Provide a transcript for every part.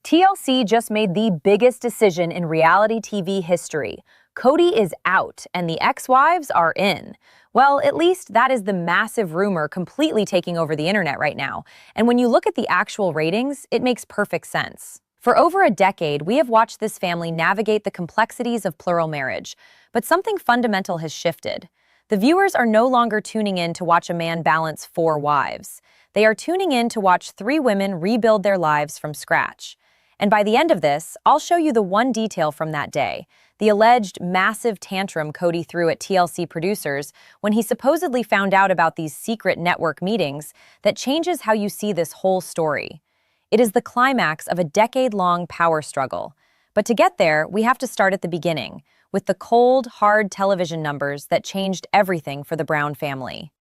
TLC just made the biggest decision in reality TV history. Kody is out and the ex-wives are in. Well, at least that is the massive rumor completely taking over the internet right now. And when you look at the actual ratings, it makes perfect sense. For over a decade, we have watched this family navigate the complexities of plural marriage, but something fundamental has shifted. The viewers are no longer tuning in to watch a man balance 4 wives. They are tuning in to watch 3 women rebuild their lives from scratch. And by the end of this, I'll show you the one detail from that day, the alleged massive tantrum Kody threw at TLC producers when he supposedly found out about these secret network meetings that changes how you see this whole story. It is the climax of a decade-long power struggle. But to get there, we have to start at the beginning, with the cold, hard television numbers that changed everything for the Brown family.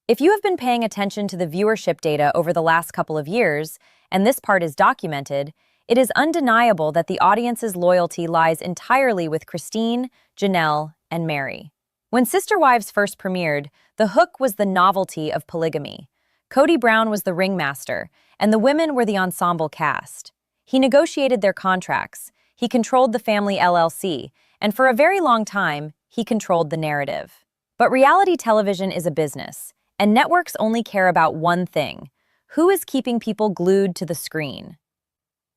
If you have been paying attention to the viewership data over the last couple of years, and this part is documented, it is undeniable that the audience's loyalty lies entirely with Christine, Janelle, and Mary. When Sister Wives first premiered, the hook was the novelty of polygamy. Kody Brown was the ringmaster, and the women were the ensemble cast. He negotiated their contracts, he controlled the family LLC, and for a very long time, he controlled the narrative. But reality television is a business, and networks only care about one thing: who is keeping people glued to the screen?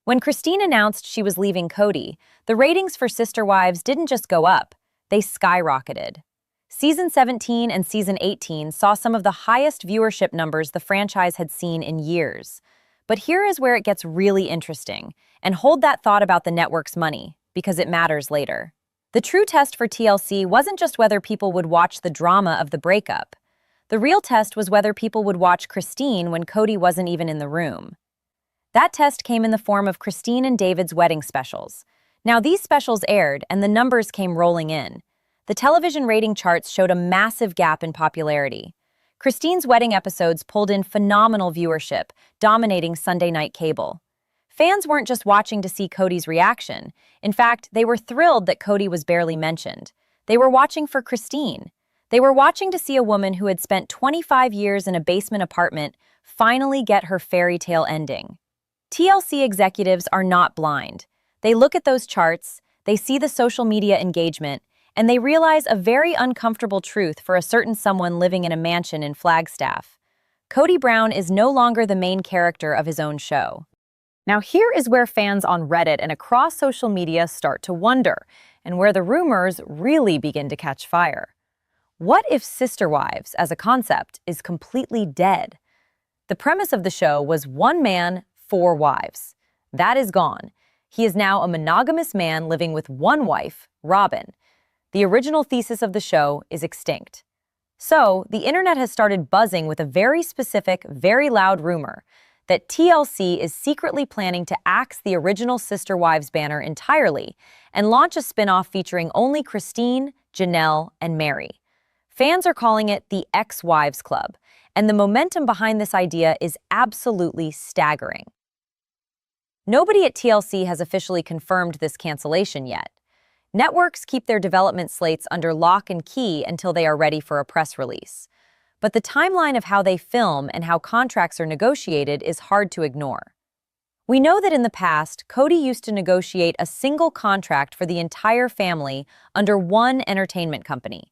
When Christine announced she was leaving Kody, the ratings for Sister Wives didn't just go up, they skyrocketed. Season 17 and Season 18 saw some of the highest viewership numbers the franchise had seen in years. But here is where it gets really interesting, and hold that thought about the network's money, because it matters later. The true test for TLC wasn't just whether people would watch the drama of the breakup. The real test was whether people would watch Christine when Kody wasn't even in the room. That test came in the form of Christine and David's wedding specials. Now, these specials aired, and the numbers came rolling in. The television rating charts showed a massive gap in popularity. Christine's wedding episodes pulled in phenomenal viewership, dominating Sunday night cable. Fans weren't just watching to see Kody's reaction. In fact, they were thrilled that Kody was barely mentioned. They were watching for Christine. They were watching to see a woman who had spent 25 years in a basement apartment finally get her fairy tale ending. TLC executives are not blind. They look at those charts, they see the social media engagement, and they realize a very uncomfortable truth for a certain someone living in a mansion in Flagstaff. Kody Brown is no longer the main character of his own show. Now here is where fans on Reddit and across social media start to wonder, and where the rumors really begin to catch fire. What if Sister Wives, as a concept, is completely dead? The premise of the show was 1 man, 4 wives. That is gone. He is now a monogamous man living with 1 wife, Robyn. The original thesis of the show is extinct. So, the internet has started buzzing with a very specific, very loud rumor that TLC is secretly planning to axe the original Sister Wives banner entirely and launch a spin-off featuring only Christine, Janelle, and Mary. Fans are calling it the Ex-Wives Club, and the momentum behind this idea is absolutely staggering. Nobody at TLC has officially confirmed this cancellation yet. Networks keep their development slates under lock and key until they are ready for a press release. But the timeline of how they film and how contracts are negotiated is hard to ignore. We know that in the past, Kody used to negotiate a single contract for the entire family under one entertainment company.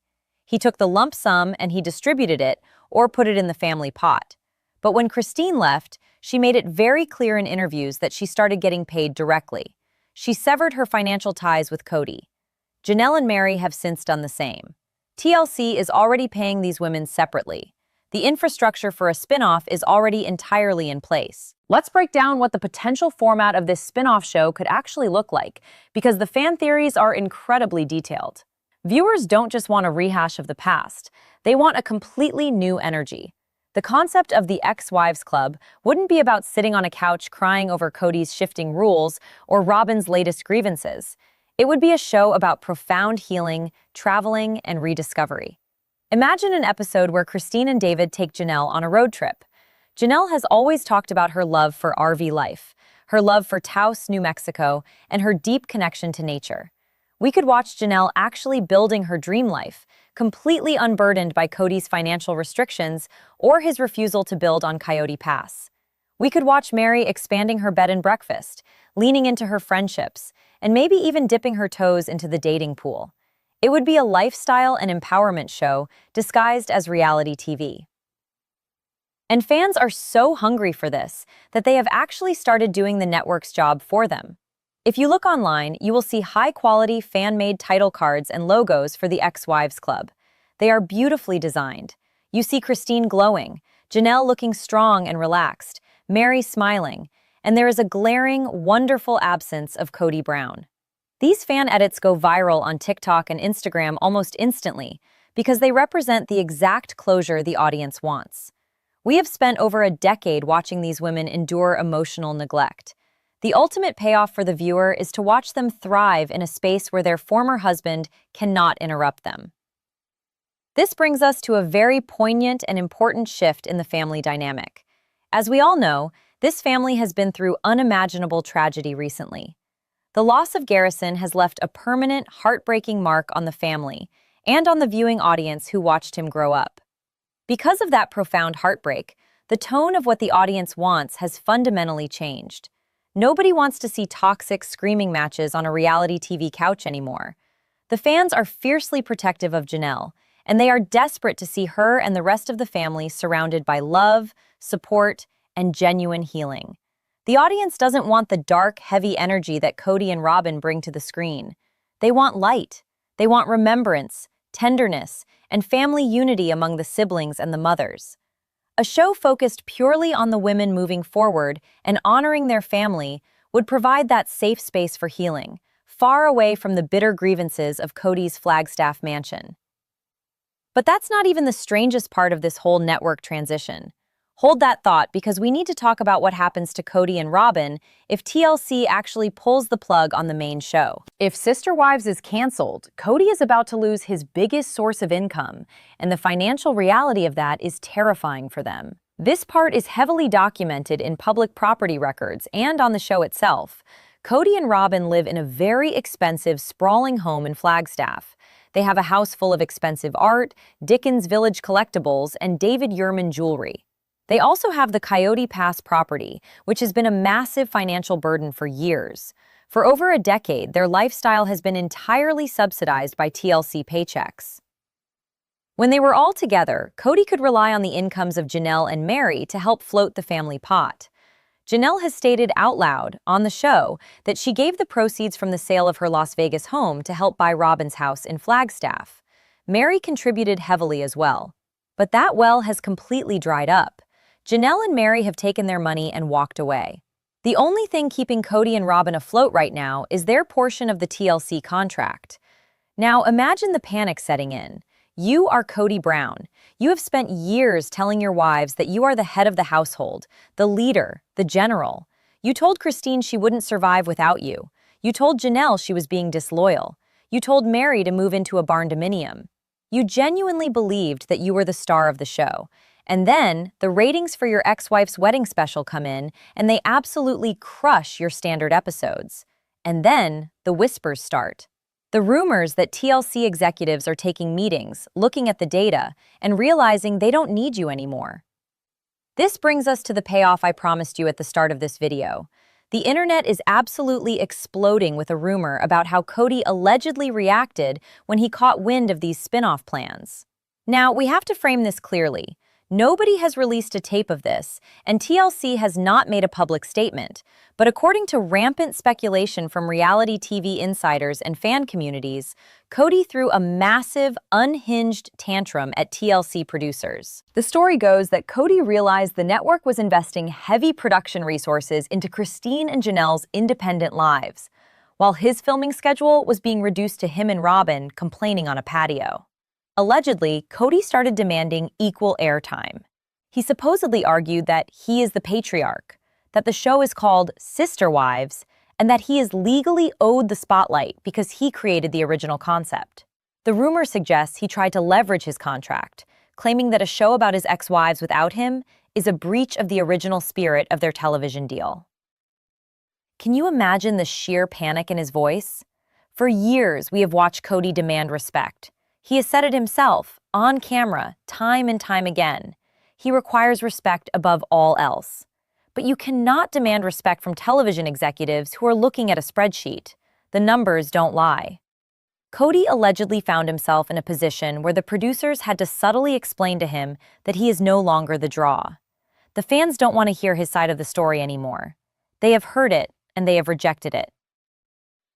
He took the lump sum and he distributed it or put it in the family pot. But when Christine left, she made it very clear in interviews that she started getting paid directly. She severed her financial ties with Kody. Janelle and Mary have since done the same. TLC is already paying these women separately. The infrastructure for a spin-off is already entirely in place. Let's break down what the potential format of this spin-off show could actually look like, because the fan theories are incredibly detailed. Viewers don't just want a rehash of the past, they want a completely new energy. The concept of the Ex-Wives Club wouldn't be about sitting on a couch crying over Kody's shifting rules or Robyn's latest grievances. It would be a show about profound healing, traveling, and rediscovery. Imagine an episode where Christine and David take Janelle on a road trip. Janelle has always talked about her love for RV life, her love for Taos, New Mexico, and her deep connection to nature. We could watch Janelle actually building her dream life, completely unburdened by Kody's financial restrictions or his refusal to build on Coyote Pass. We could watch Mary expanding her bed and breakfast, leaning into her friendships, and maybe even dipping her toes into the dating pool. It would be a lifestyle and empowerment show disguised as reality TV. And fans are so hungry for this that they have actually started doing the network's job for them. If you look online, you will see high-quality fan-made title cards and logos for the Ex-Wives Club. They are beautifully designed. You see Christine glowing, Janelle looking strong and relaxed, Mary smiling, and there is a glaring, wonderful absence of Kody Brown. These fan edits go viral on TikTok and Instagram almost instantly because they represent the exact closure the audience wants. We have spent over a decade watching these women endure emotional neglect. The ultimate payoff for the viewer is to watch them thrive in a space where their former husband cannot interrupt them. This brings us to a very poignant and important shift in the family dynamic. As we all know, this family has been through unimaginable tragedy recently. The loss of Garrison has left a permanent, heartbreaking mark on the family and on the viewing audience who watched him grow up. Because of that profound heartbreak, the tone of what the audience wants has fundamentally changed. Nobody wants to see toxic screaming matches on a reality TV couch anymore. The fans are fiercely protective of Janelle, and they are desperate to see her and the rest of the family surrounded by love, support, and genuine healing. The audience doesn't want the dark, heavy energy that Kody and Robyn bring to the screen. They want light. They want remembrance, tenderness, and family unity among the siblings and the mothers. A show focused purely on the women moving forward and honoring their family would provide that safe space for healing, far away from the bitter grievances of Kody's Flagstaff mansion. But that's not even the strangest part of this whole network transition. Hold that thought because we need to talk about what happens to Kody and Robyn if TLC actually pulls the plug on the main show. If Sister Wives is canceled, Kody is about to lose his biggest source of income, and the financial reality of that is terrifying for them. This part is heavily documented in public property records and on the show itself. Kody and Robyn live in a very expensive, sprawling home in Flagstaff. They have a house full of expensive art, Dickens Village collectibles, and David Yurman jewelry. They also have the Coyote Pass property, which has been a massive financial burden for years. For over a decade, their lifestyle has been entirely subsidized by TLC paychecks. When they were all together, Kody could rely on the incomes of Janelle and Mary to help float the family pot. Janelle has stated out loud on the show that she gave the proceeds from the sale of her Las Vegas home to help buy Robyn's house in Flagstaff. Mary contributed heavily as well. But that well has completely dried up. Janelle and Mary have taken their money and walked away. The only thing keeping Kody and Robyn afloat right now is their portion of the TLC contract. Now imagine the panic setting in. You are Kody Brown. You have spent years telling your wives that you are the head of the household, the leader, the general. You told Christine she wouldn't survive without you. You told Janelle she was being disloyal. You told Mary to move into a barn-dominium. You genuinely believed that you were the star of the show. And then, the ratings for your ex-wife's wedding special come in, and they absolutely crush your standard episodes. And then, the whispers start. The rumors that TLC executives are taking meetings, looking at the data, and realizing they don't need you anymore. This brings us to the payoff I promised you at the start of this video. The internet is absolutely exploding with a rumor about how Kody allegedly reacted when he caught wind of these spin-off plans. Now, we have to frame this clearly. Nobody has released a tape of this, and TLC has not made a public statement. But according to rampant speculation from reality TV insiders and fan communities, Kody threw a massive, unhinged tantrum at TLC producers. The story goes that Kody realized the network was investing heavy production resources into Christine and Janelle's independent lives, while his filming schedule was being reduced to him and Robyn complaining on a patio. Allegedly, Kody started demanding equal airtime. He supposedly argued that he is the patriarch, that the show is called Sister Wives, and that he is legally owed the spotlight because he created the original concept. The rumor suggests he tried to leverage his contract, claiming that a show about his ex-wives without him is a breach of the original spirit of their television deal. Can you imagine the sheer panic in his voice? For years, we have watched Kody demand respect. He has said it himself, on camera, time and time again. He requires respect above all else. But you cannot demand respect from television executives who are looking at a spreadsheet. The numbers don't lie. Kody allegedly found himself in a position where the producers had to subtly explain to him that he is no longer the draw. The fans don't want to hear his side of the story anymore. They have heard it, and they have rejected it.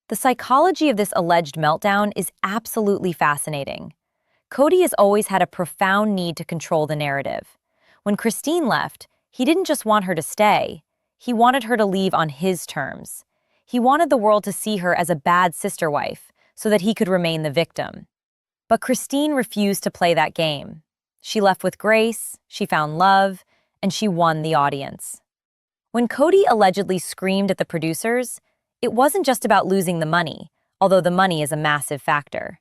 The psychology of this alleged meltdown is absolutely fascinating. Kody has always had a profound need to control the narrative. When Christine left, he didn't just want her to stay. He wanted her to leave on his terms. He wanted the world to see her as a bad sister wife, so that he could remain the victim. But Christine refused to play that game. She left with grace, she found love, and she won the audience. When Kody allegedly screamed at the producers, it wasn't just about losing the money, although the money is a massive factor.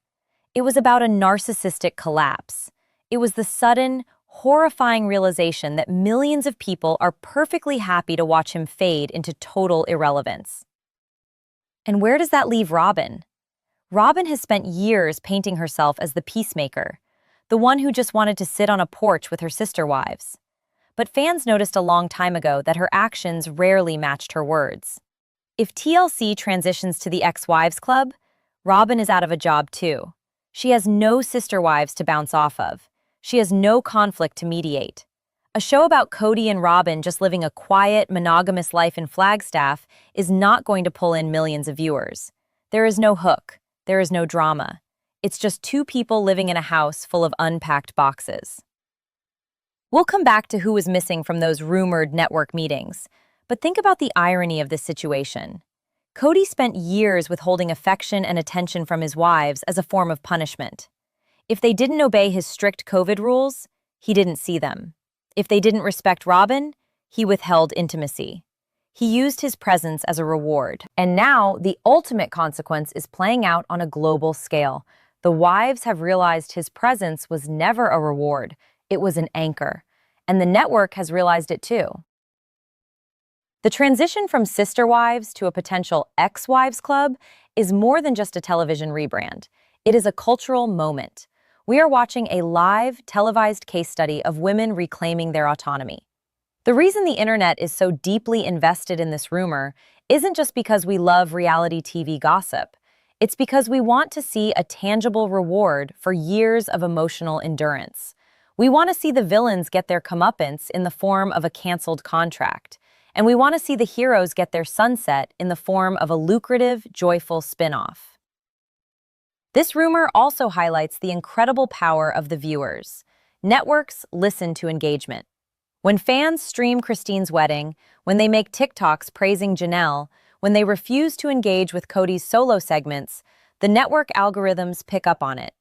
It was about a narcissistic collapse. It was the sudden, horrifying realization that millions of people are perfectly happy to watch him fade into total irrelevance. And where does that leave Robyn? Robyn has spent years painting herself as the peacemaker, the one who just wanted to sit on a porch with her sister wives. But fans noticed a long time ago that her actions rarely matched her words. If TLC transitions to the ex-wives club, Robyn is out of a job too. She has no sister wives to bounce off of. She has no conflict to mediate. A show about Kody and Robyn just living a quiet, monogamous life in Flagstaff is not going to pull in millions of viewers. There is no hook. There is no drama. It's just two people living in a house full of unpacked boxes. We'll come back to who was missing from those rumored network meetings, but think about the irony of this situation. Kody spent years withholding affection and attention from his wives as a form of punishment. If they didn't obey his strict COVID rules, he didn't see them. If they didn't respect Robyn, he withheld intimacy. He used his presence as a reward. And now, the ultimate consequence is playing out on a global scale. The wives have realized his presence was never a reward, it was an anchor. And the network has realized it too. The transition from sister wives to a potential ex-wives club is more than just a television rebrand. It is a cultural moment. We are watching a live, televised case study of women reclaiming their autonomy. The reason the internet is so deeply invested in this rumor isn't just because we love reality TV gossip. It's because we want to see a tangible reward for years of emotional endurance. We want to see the villains get their comeuppance in the form of a canceled contract. And we want to see the heroes get their sunset in the form of a lucrative, joyful spin-off. This rumor also highlights the incredible power of the viewers. Networks listen to engagement. When fans stream Christine's wedding, when they make TikToks praising Janelle, when they refuse to engage with Kody's solo segments, the network algorithms pick up on it.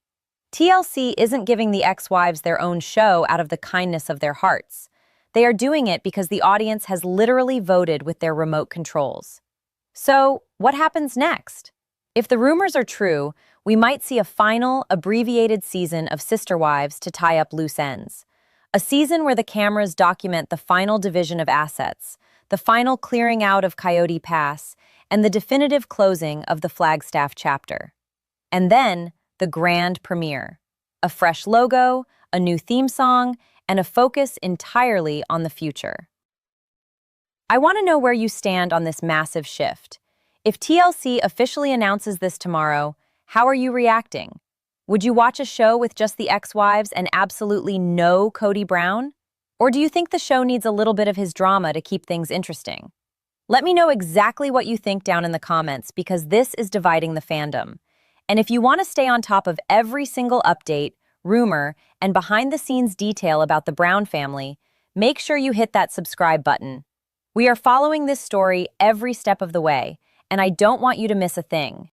TLC isn't giving the ex-wives their own show out of the kindness of their hearts. They are doing it because the audience has literally voted with their remote controls. So, what happens next? If the rumors are true, we might see a final, abbreviated season of Sister Wives to tie up loose ends. A season where the cameras document the final division of assets, the final clearing out of Coyote Pass, and the definitive closing of the Flagstaff chapter. And then, the grand premiere. A fresh logo, a new theme song, and a focus entirely on the future. I want to know where you stand on this massive shift. If TLC officially announces this tomorrow, how are you reacting? Would you watch a show with just the ex-wives and absolutely no Kody Brown? Or do you think the show needs a little bit of his drama to keep things interesting? Let me know exactly what you think down in the comments, because this is dividing the fandom. And if you want to stay on top of every single update, rumor, and behind-the-scenes detail about the Brown family, make sure you hit that subscribe button. We are following this story every step of the way, and I don't want you to miss a thing.